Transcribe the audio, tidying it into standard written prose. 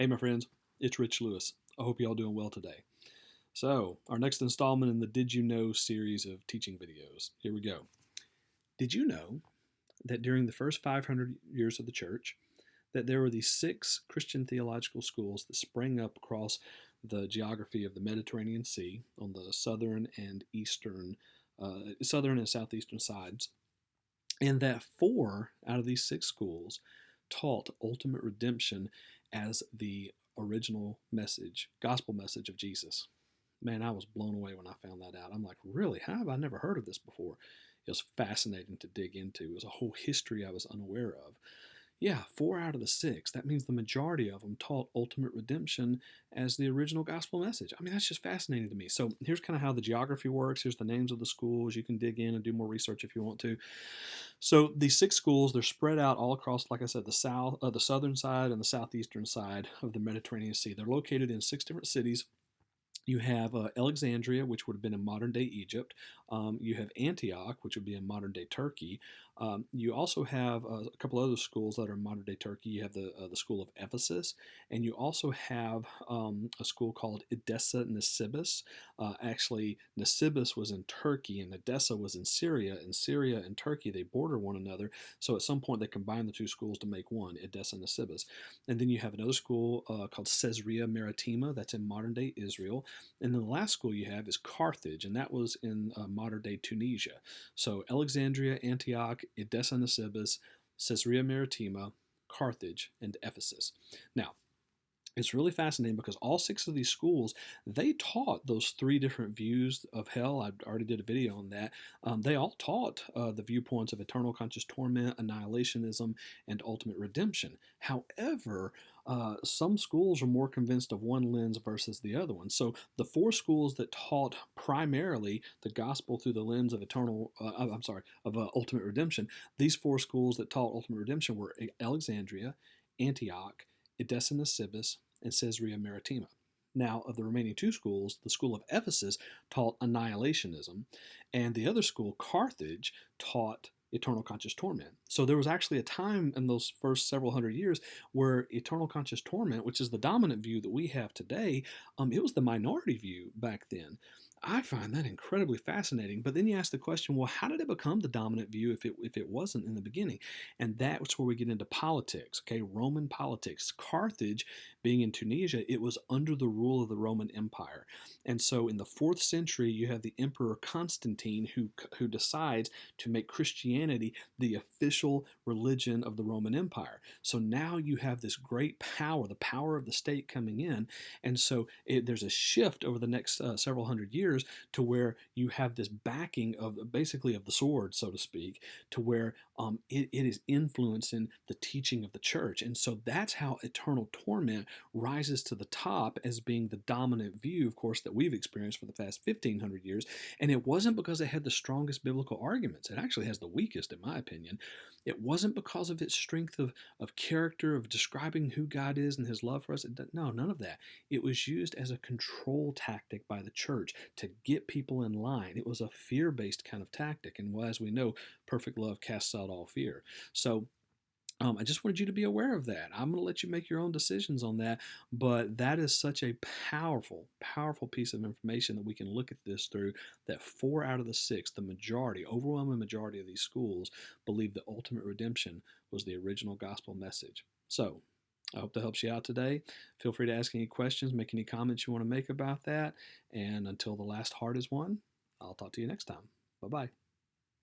Hey, my friends, it's Rich Lewis. I hope y'all doing well today. So, our next installment in the Did You Know series of teaching videos. Here we go. Did you know that during the first 500 years of the church, that there were these six Christian theological schools that sprang up across the geography of the Mediterranean Sea on the southern and southeastern sides, and that four out of these six schools taught ultimate redemption as the original message, gospel message of Jesus. Man, I was blown away when I found that out. I'm like, really? How have I never heard of this before? It was fascinating to dig into. It was a whole history I was unaware of. Yeah, four out of the six. That means the majority of them taught ultimate redemption as the original gospel message. I mean, that's just fascinating to me. So here's kind of how the geography works. Here's the names of the schools. You can dig in and do more research if you want to. So these six schools, they're spread out all across, like I said, the southern side and the southeastern side of the Mediterranean Sea. They're located in six different cities. You have Alexandria, which would have been in modern day Egypt. You have Antioch, which would be in modern day Turkey. You also have a couple other schools that are in modern day Turkey. You have the school of Ephesus, and you also have a school called Edessa Nisibis. Actually, Nisibis was in Turkey, and Edessa was in Syria. And Syria and Turkey, they border one another. So at some point, they combined the two schools to make one, Edessa Nisibis. And then you have another school called Caesarea Maritima, that's in modern day Israel. And then the last school you have is Carthage, and that was in modern day Tunisia. So Alexandria, Antioch, Edessa Nisibis, Caesarea Maritima, Carthage, and Ephesus. Now, it's really fascinating because all six of these schools, they taught those three different views of hell. I already did a video on that. They all taught the viewpoints of eternal conscious torment, annihilationism, and ultimate redemption. However, some schools are more convinced of one lens versus the other one. So the four schools that taught primarily the gospel through the lens of ultimate redemption, these four schools that taught ultimate redemption were Alexandria, Antioch, Edessa Nisibis, and Caesarea Maritima. Now, of the remaining two schools, the school of Ephesus taught annihilationism, and the other school, Carthage, taught eternal conscious torment. So there was actually a time in those first several hundred years where eternal conscious torment, which is the dominant view that we have today, it was the minority view back then. I find that incredibly fascinating. But then you ask the question, well, how did it become the dominant view if it wasn't in the beginning? And that's where we get into politics, okay? Roman politics. Carthage, being in Tunisia, it was under the rule of the Roman Empire. And so in the 4th century, you have the Emperor Constantine who decides to make Christianity the official religion of the Roman Empire. So now you have this great power, the power of the state coming in. And so there's a shift over the next several hundred years to where you have this backing of basically of the sword, so to speak, to where it is influencing the teaching of the church. And so that's how eternal torment rises to the top as being the dominant view, of course, that we've experienced for the past 1500 years. And it wasn't because it had the strongest biblical arguments. It actually has the weakest, in my opinion. It wasn't because of its strength of character, of describing who God is and his love for us. No, none of that. It was used as a control tactic by the church to get people in line. It was a fear-based kind of tactic. And as we know, perfect love casts out all fear. So I just wanted you to be aware of that. I'm going to let you make your own decisions on that, but that is such a powerful, powerful piece of information that we can look at this through, that four out of the six, the majority, overwhelming majority of these schools, believe that ultimate redemption was the original gospel message. So I hope that helps you out today. Feel free to ask any questions, make any comments you want to make about that. And until the last heart is won, I'll talk to you next time. Bye-bye.